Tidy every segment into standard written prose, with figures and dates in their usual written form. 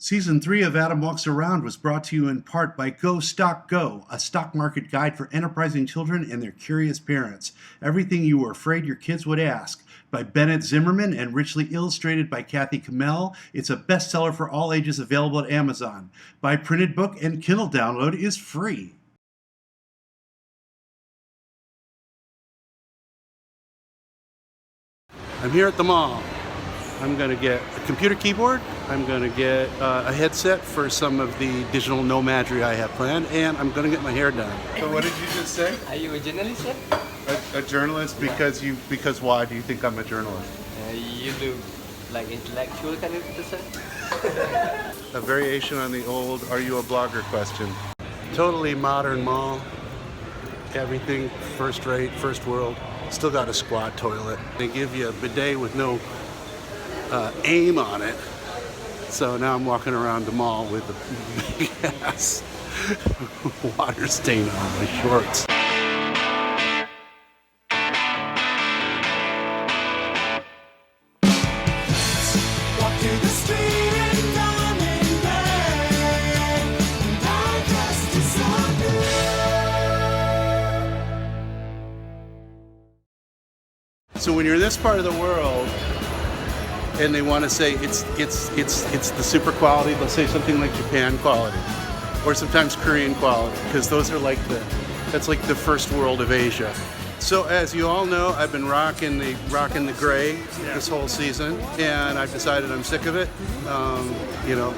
Season 3 of Adam Walks Around was brought to you in part by Go Stock Go, a stock market guide for enterprising children and their curious parents. Everything you were afraid your kids would ask. By Bennett Zimmerman and richly illustrated by Kathy Kamel. It's a bestseller for all ages, available at Amazon. By Printed Book and Kindle download is free. I'm here at the mall. I'm going to get a computer keyboard. I'm going to get a headset for some of the digital nomadry I have planned, and I'm going to get my hair done. So what did you just say? Are you a journalist? A journalist? Because why do you think I'm a journalist? You do like intellectual kind of person? A variation on the old "Are you a blogger?" question. Totally modern mall. Everything first rate, first world. Still got a squat toilet. They give you a bidet with no aim on it. So now I'm walking around the mall with a big ass water stain on my shorts. So when you're in this part of the world and they want to say it's the super quality, they'll say something like Japan quality or sometimes Korean quality, because those are like that's like the first world of Asia. So as you all know, I've been rocking the gray this whole season, and I've decided I'm sick of it.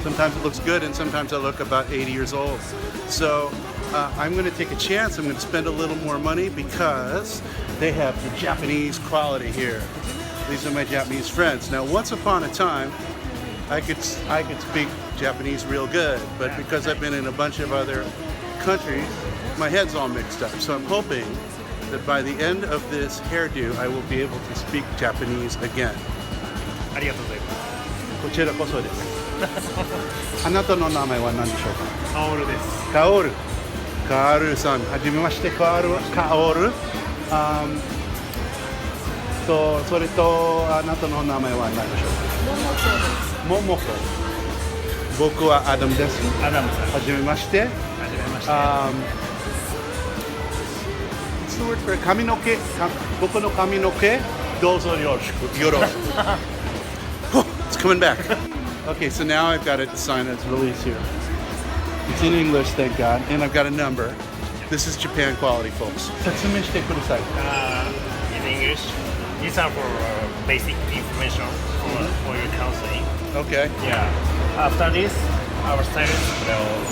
Sometimes it looks good and sometimes I look about 80 years old. So I'm going to take a chance. I'm going to spend a little more money because they have the Japanese quality here. These are my Japanese friends. Now, once upon a time, I could speak Japanese real good, but because I've been in a bunch of other countries, my head's all mixed up. So I'm hoping that by the end of this hairdo, I will be able to speak Japanese again. ありがとうございます。こちらこそです。あなたの名前は何でしょうか？カオルです。カオル。カオルさん、はじめまして、カオル。それとあなたの名前は何でしょうか？モモコです。僕はアダムです。アダムさん。はじめまして。はじめまして。What's the word for it? 髪の毛、僕の髪の毛、どうぞよろしく。よろしく。It's coming back. Okay, so now I've got a sign that's released here. It's in English, thank God, and I've got a number. This is Japan quality, folks. 説明してください。In English, these are for basic information for your counseling. Okay. Yeah. After this, our stylist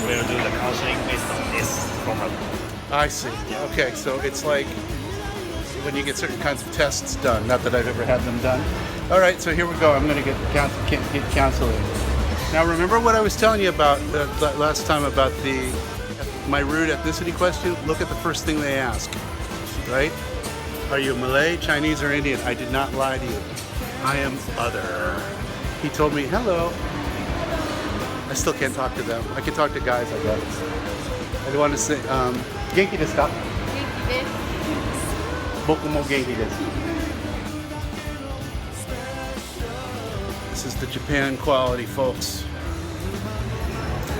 will do the counseling based on this format. I see. Okay, so it's like when you get certain kinds of tests done. Not that I've ever had them done. All right, so here we go. I'm going to get counseling. Now, remember what I was telling you about last time about my rude ethnicity question? Look at the first thing they ask, right? Are you Malay, Chinese, or Indian? I did not lie to you. I am other. He told me, hello. I still can't talk to them. I can talk to guys, I guess. I want to say, 元気ですか? 元気です。僕も元気です。This is the Japan quality, folks.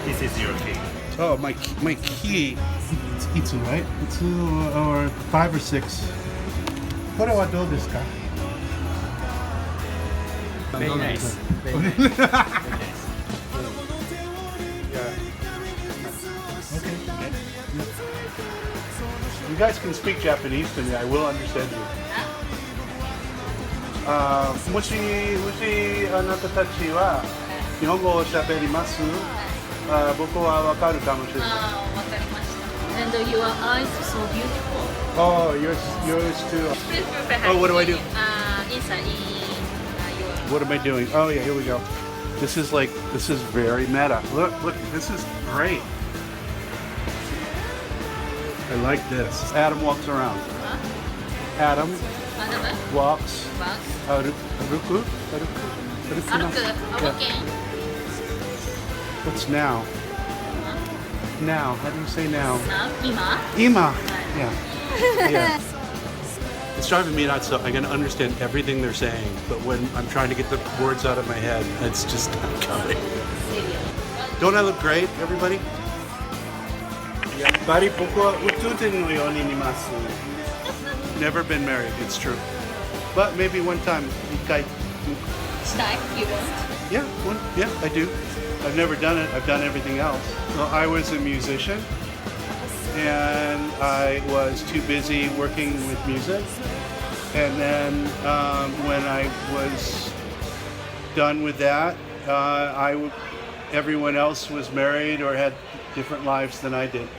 This is your key. Oh, my key. It's Itsu, right? Itsu or 5 or 6. これはどうですか? Very nice. Yeah. Okay. You guys can speak Japanese to me. I will understand you. もしあなたたちは日本語を喋ります。僕はわかるかもしれない。わかりました。And your eyes so beautiful. Oh, yours too. Oh, what do I do? Inside your. What am I doing? Oh yeah, here we go. This is very meta. Look, this is great. I like this. Adam walks around. Huh? Adam walks. Walks. Aruku? Okay. What's now? Now. How do you say now? Ima. Yeah. It's driving me nuts. So I can understand everything they're saying, but when I'm trying to get the words out of my head, it's just not coming. Don't I look great, everybody? やっぱり僕は宇宙人のように見ます。Never been married, it's true. But maybe one time, 一回。Style, you want? Yeah, I do. I've never done it. I've done everything else. Well, I was a musician, and I was too busy working with music. And then when I was done with that, everyone else was married or had different lives than I did.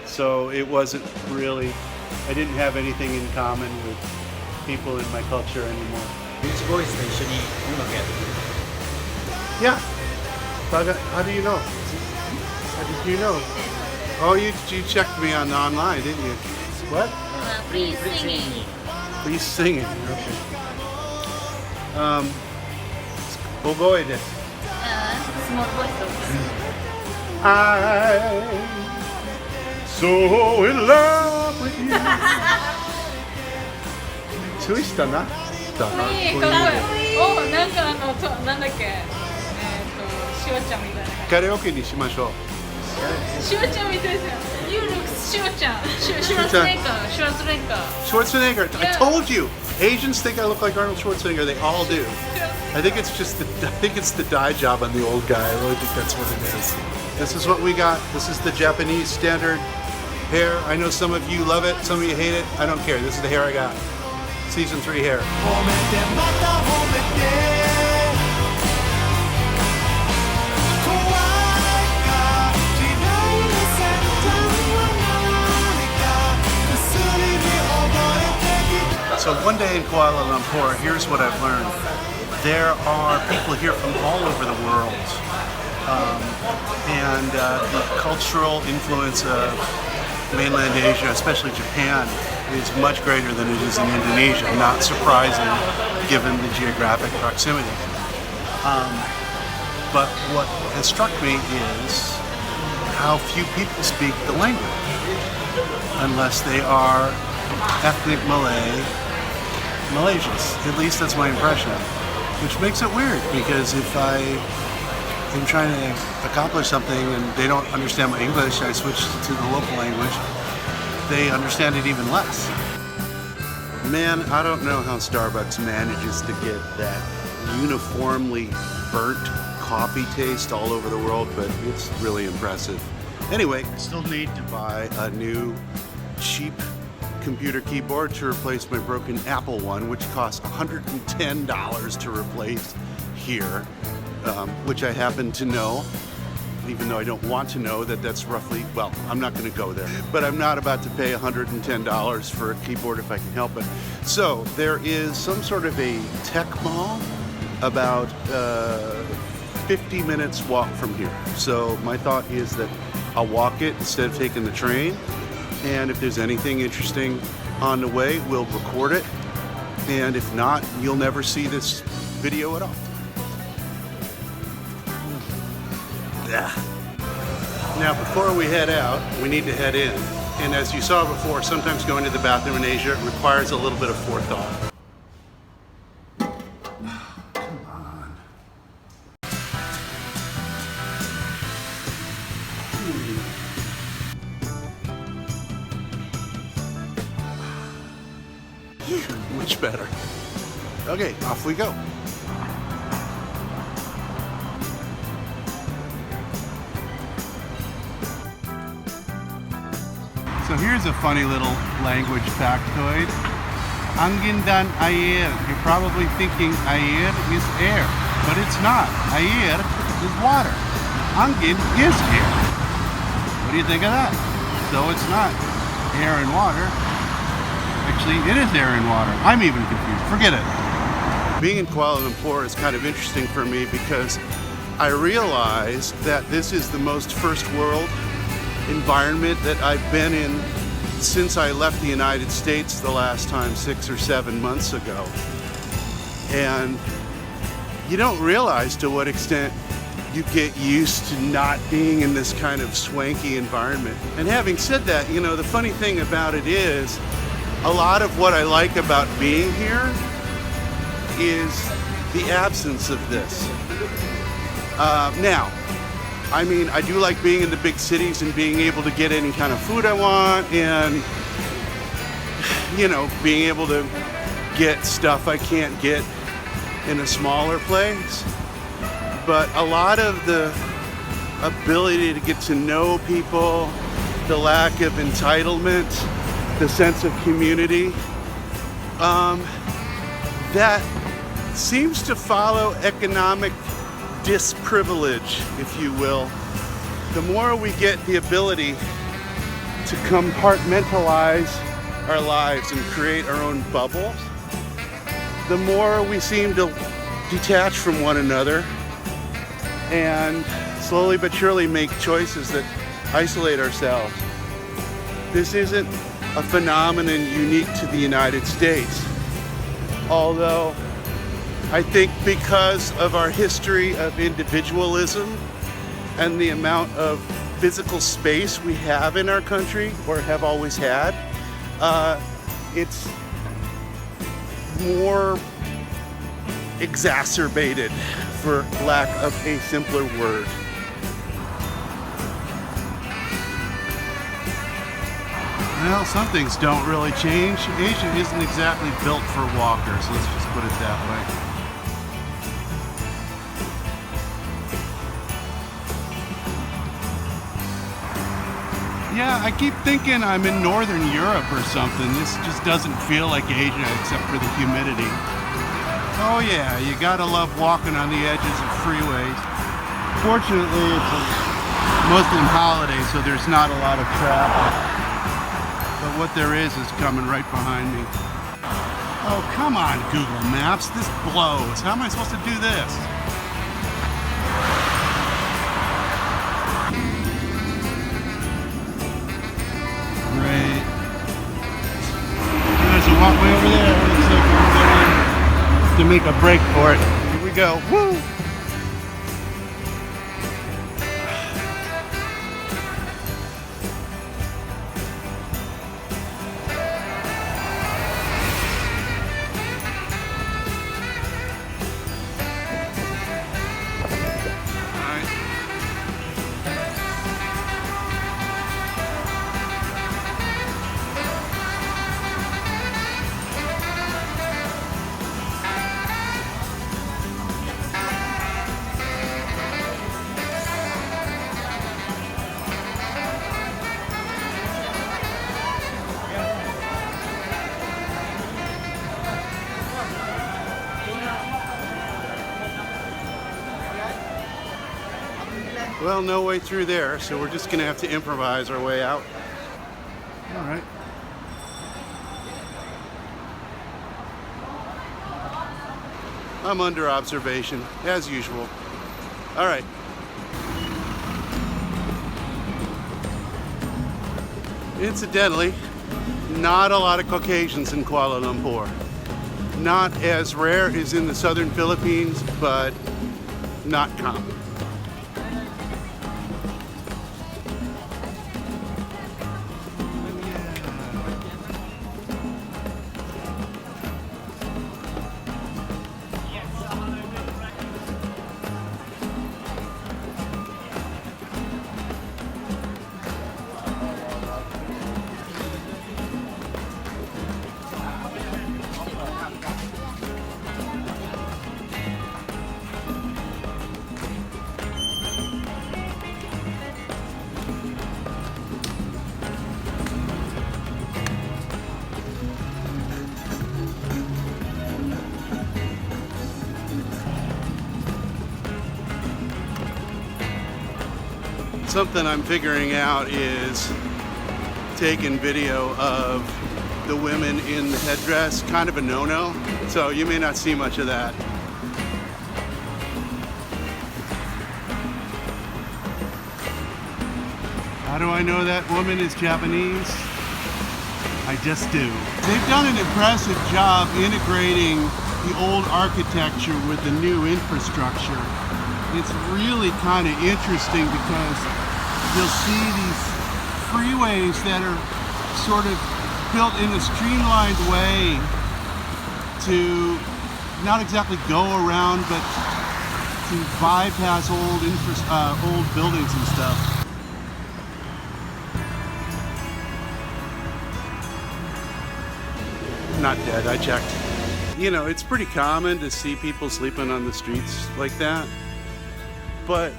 So it wasn't really, I didn't have anything in common with people in my culture anymore. ビーチボーイズと一緒に音楽やってくる。 Yeah. How do you know? How did you know? Oh, you checked me online, didn't you? What? Please singing. Please singing. Okay. 大声です。Small voice. I'm so in love with you. 注意したな。かっこいい。お、なんかなんだっけ、しおちゃんみたいな。カラオケにしましょう。しおちゃんみたいじゃん。You look しおちゃん。シュワルツェネッガー。シュワルツェネッガー。Schwarzenegger. I told you. Asians think I look like Arnold Schwarzenegger. They all do. I think it's the dye job on the old guy. I really think that's what it is. This is what we got. This is the Japanese standard hair. I know some of you love it, some of you hate it. I don't care. This is the hair I got. Season 3 hair. So one day in Kuala Lumpur, here's what I've learned. There are people here from all over the world. And the cultural influence of mainland Asia, especially Japan, is much greater than it is in Indonesia. Not surprising, given the geographic proximity. But what has struck me is how few people speak the language, unless they are ethnic Malaysians. At least that's my impression, which makes it weird, because if I am trying to accomplish something and they don't understand my English, I switch to the local language. They understand it even less. Man, I don't know how Starbucks manages to get that uniformly burnt coffee taste all over the world, but it's really impressive. Anyway, I still need to buy a new cheap computer keyboard to replace my broken Apple one, which costs $110 to replace here, which I happen to know, even though I don't want to know, that's roughly, well, I'm not going to go there, but I'm not about to pay $110 for a keyboard if I can help it. So there is some sort of a tech mall about 50 minutes walk from here. So my thought is that I'll walk it instead of taking the train. And if there's anything interesting on the way, we'll record it. And if not, you'll never see this video at all. Now, before we head out, we need to head in. And as you saw before, sometimes going to the bathroom in Asia requires a little bit of forethought. Much better. Okay, off we go. So here's a funny little language factoid. Angin dan air. You're probably thinking air is air, but it's not. Air is water. Angin is air. What do you think of that? So it's not air and water. Actually, it is air and water. I'm even confused. Forget it. Being in Kuala Lumpur is kind of interesting for me because I realize that this is the most first world environment that I've been in since I left the United States the last time 6 or 7 months ago. And you don't realize to what extent you get used to not being in this kind of swanky environment. And having said that, you know, the funny thing about it is, a lot of what I like about being here is the absence of this. Now, I mean, I do like being in the big cities and being able to get any kind of food I want, and you know, being able to get stuff I can't get in a smaller place. But a lot of the ability to get to know people, the lack of entitlement, the sense of community, that seems to follow economic disprivilege, if you will. The more we get the ability to compartmentalize our lives and create our own bubbles, the more we seem to detach from one another and slowly but surely make choices that isolate ourselves. This isn't a phenomenon unique to the United States, although I think because of our history of individualism and the amount of physical space we have in our country, or have always had, it's more exacerbated, for lack of a simpler word. Well, some things don't really change. Asia isn't exactly built for walkers, let's just put it that way. Yeah, I keep thinking I'm in Northern Europe or something. This just doesn't feel like Asia except for the humidity. Oh yeah, you gotta love walking on the edges of freeways. Fortunately, it's a Muslim holiday, so there's not a lot of traffic. But what there is coming right behind me. Oh, come on, Google Maps. This blows. How am I supposed to do this? Great. There's a walkway over there. Looks like we're going to make a break for it. Here we go. Woo! Well, no way through there, so we're just gonna have to improvise our way out. All right. I'm under observation, as usual. All right. Incidentally, not a lot of Caucasians in Kuala Lumpur. Not as rare as in the southern Philippines, but not common. Something I'm figuring out is taking video of the women in the headdress, kind of a no-no, so you may not see much of that. How do I know that woman is Japanese? I just do. They've done an impressive job integrating the old architecture with the new infrastructure. It's really kind of interesting because you'll see these freeways that are sort of built in a streamlined way to not exactly go around, but to to bypass old buildings and stuff. Not dead, I checked. You know, it's pretty common to see people sleeping on the streets like that, but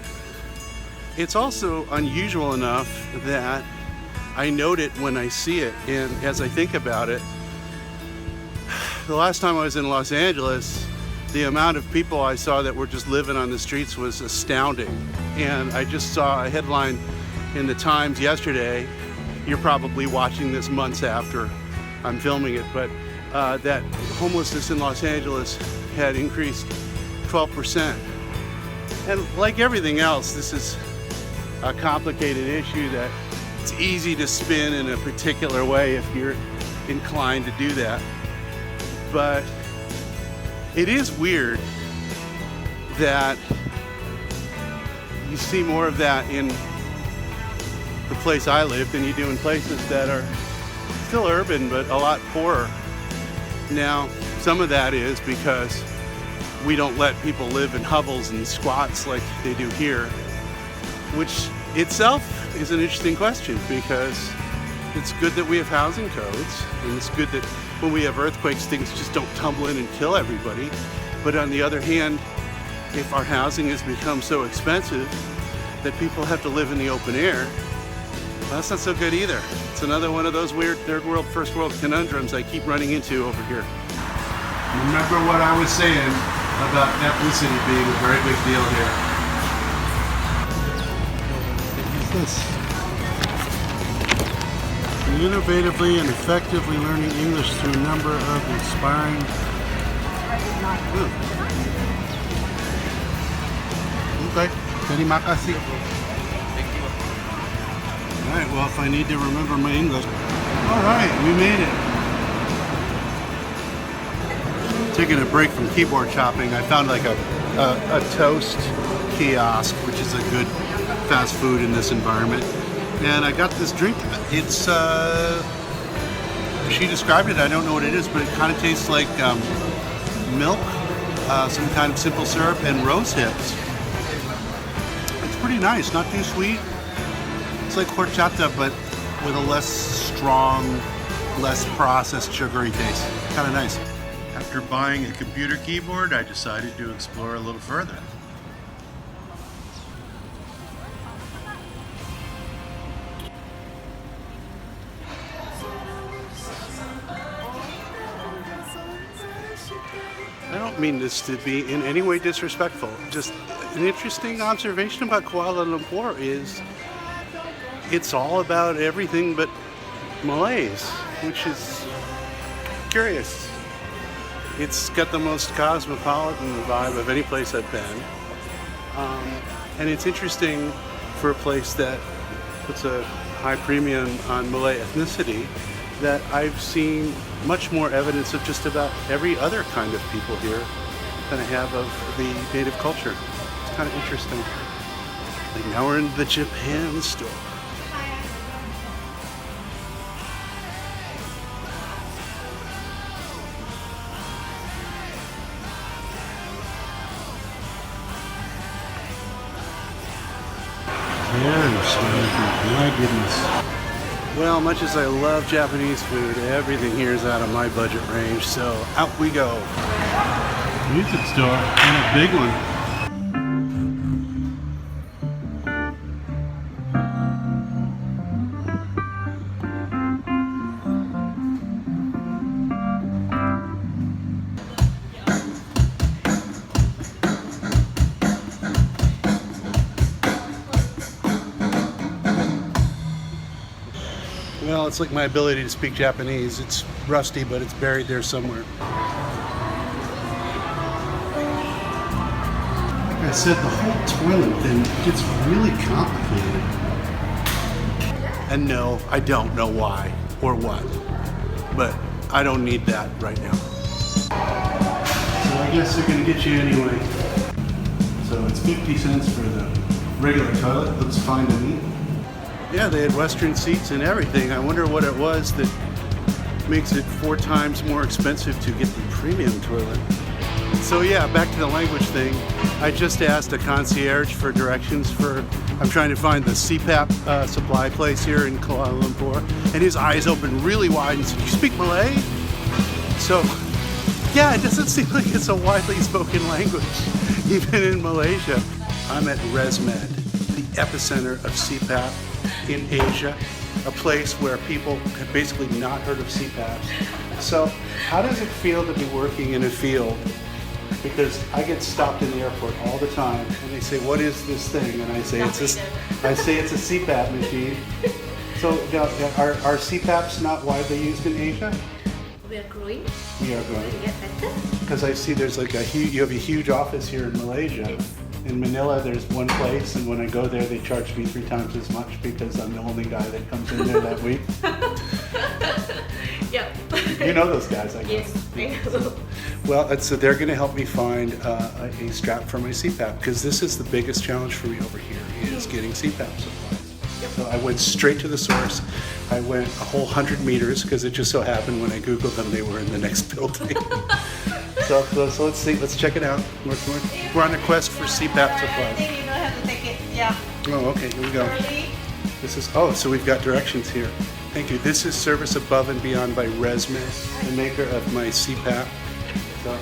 it's also unusual enough that I note it when I see it, and as I think about it, the last time I was in Los Angeles, the amount of people I saw that were just living on the streets was astounding. And I just saw a headline in the Times yesterday, you're probably watching this months after I'm filming it, but that homelessness in Los Angeles had increased 12%. And like everything else, this is a complicated issue that it's easy to spin in a particular way if you're inclined to do that. But it is weird that you see more of that in the place I live than you do in places that are still urban but a lot poorer. Now, some of that is because we don't let people live in hovels and squats like they do here, which itself is an interesting question, because it's good that we have housing codes, and it's good that when we have earthquakes, things just don't tumble in and kill everybody. But on the other hand, if our housing has become so expensive that people have to live in the open air, well, that's not so good either. It's another one of those weird third world, first world conundrums I keep running into over here. Remember what I was saying about ethnicity being a very big deal here. What is this? Innovatively and effectively learning English through a number of inspiring... Okay, terima kasih. Alright, well, if I need to remember my English. Alright, we made it. Taking a break from keyboard chopping, I found like a toast kiosk, which is a good fast food in this environment. And I got this drink. It's, she described it, I don't know what it is, but it kind of tastes like milk, some kind of simple syrup, and rose hips. It's pretty nice, not too sweet. It's like horchata, but with a less strong, less processed sugary taste. Kind of nice. After buying a computer keyboard, I decided to explore a little further. I don't mean this to be in any way disrespectful. Just an interesting observation about Kuala Lumpur is it's all about everything but Malays, which is curious. It's got the most cosmopolitan vibe of any place I've been. And it's interesting for a place that puts a high premium on Malay ethnicity, that I've seen much more evidence of just about every other kind of people here than I have of the native culture. It's kind of interesting. Like now we're in the Japan store. My goodness. Well, much as I love Japanese food, everything here is out of my budget range, so out we go. Music store, and a big one. Well, it's like my ability to speak Japanese. It's rusty, but it's buried there somewhere. Like I said, the whole toilet thing gets really complicated. And no, I don't know why or what, but I don't need that right now. So I guess they're gonna get you anyway. So it's 50 cents for the regular toilet. Looks fine to me. Yeah, they had Western seats and everything. I wonder what it was that makes it 4 times more expensive to get the premium toilet. So yeah, back to the language thing. I just asked a concierge for directions for, I'm trying to find the CPAP supply place here in Kuala Lumpur, and his eyes opened really wide and said, "You speak Malay?" So yeah, it doesn't seem like it's a widely spoken language, even in Malaysia. I'm at ResMed, the epicenter of CPAP in Asia, a place where people have basically not heard of CPAPs. So how does it feel to be working in a field? Because I get stopped in the airport all the time, and they say, "What is this thing?" And I say, "It's a CPAP machine." So are CPAPs not widely used in Asia? We are growing. We are going. We get better. Because I see there's like you have a huge office here in Malaysia. Yes. In Manila, there's one place, and when I go there, they charge me 3 times as much because I'm the only guy that comes in there that week. Yep. You know those guys, I guess. Yes, I know. Well, so they're going to help me find a strap for my CPAP, because this is the biggest challenge for me over here, is getting CPAP supplies. So I went straight to the source. I went a whole 100 meters, because it just so happened when I Googled them, they were in the next building. So let's see, let's check it out. We're on a quest for CPAP I supplies. think you don't have to take it. Yeah. Oh, okay, here we go. Early. This is, so we've got directions here. Thank you. This is Service Above and Beyond by ResMed, the maker of my CPAP. So,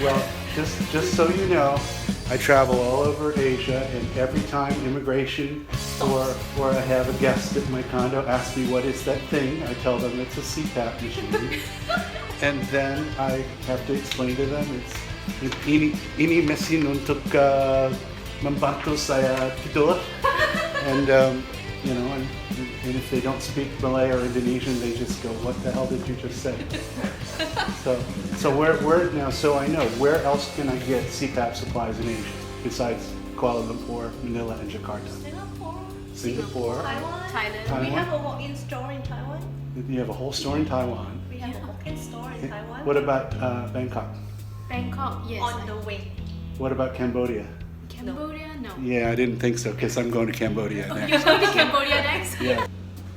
well, just so you know, I travel all over Asia, and every time immigration or I have a guest at my condo ask me what is that thing, I tell them it's a CPAP machine. And then I have to explain to them ini mesin untuk membantu saya tidur. And you know, and if they don't speak Malay or Indonesian, they just go, "What the hell did you just say?" So where now? So I know, where else can I get CPAP supplies in Asia besides Kuala Lumpur, Manila, and Jakarta? Singapore. Taiwan. Thailand. We have a walk-in store in Taiwan. You have a whole store in Taiwan. We have a walk-in store in Taiwan. What about Bangkok? Bangkok, yes. On the way. What about Cambodia? Cambodia, no. Yeah, I didn't think so, because I'm going to Cambodia You're next. going to Cambodia next? Yeah.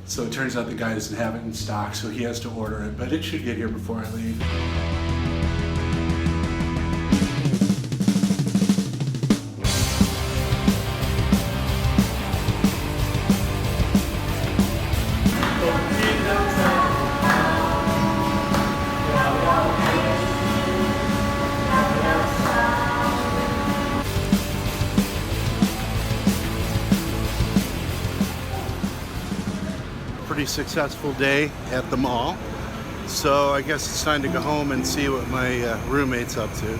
So it turns out the guy doesn't have it in stock, so he has to order it, but it should get here before I leave. Pretty successful day at the mall. So I guess it's time to go home and see what my roommate's up to.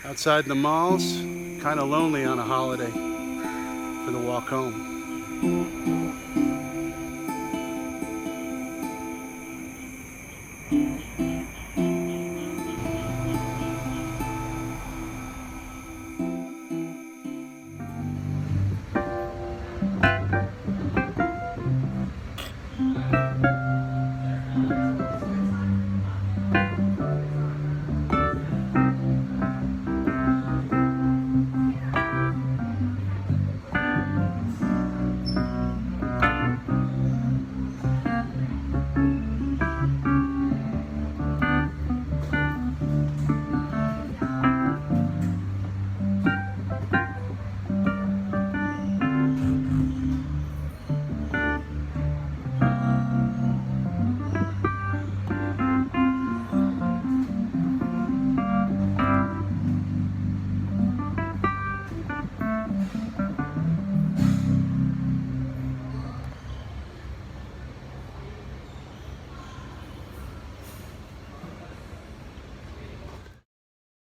Outside the malls, kind of lonely on a holiday for the walk home.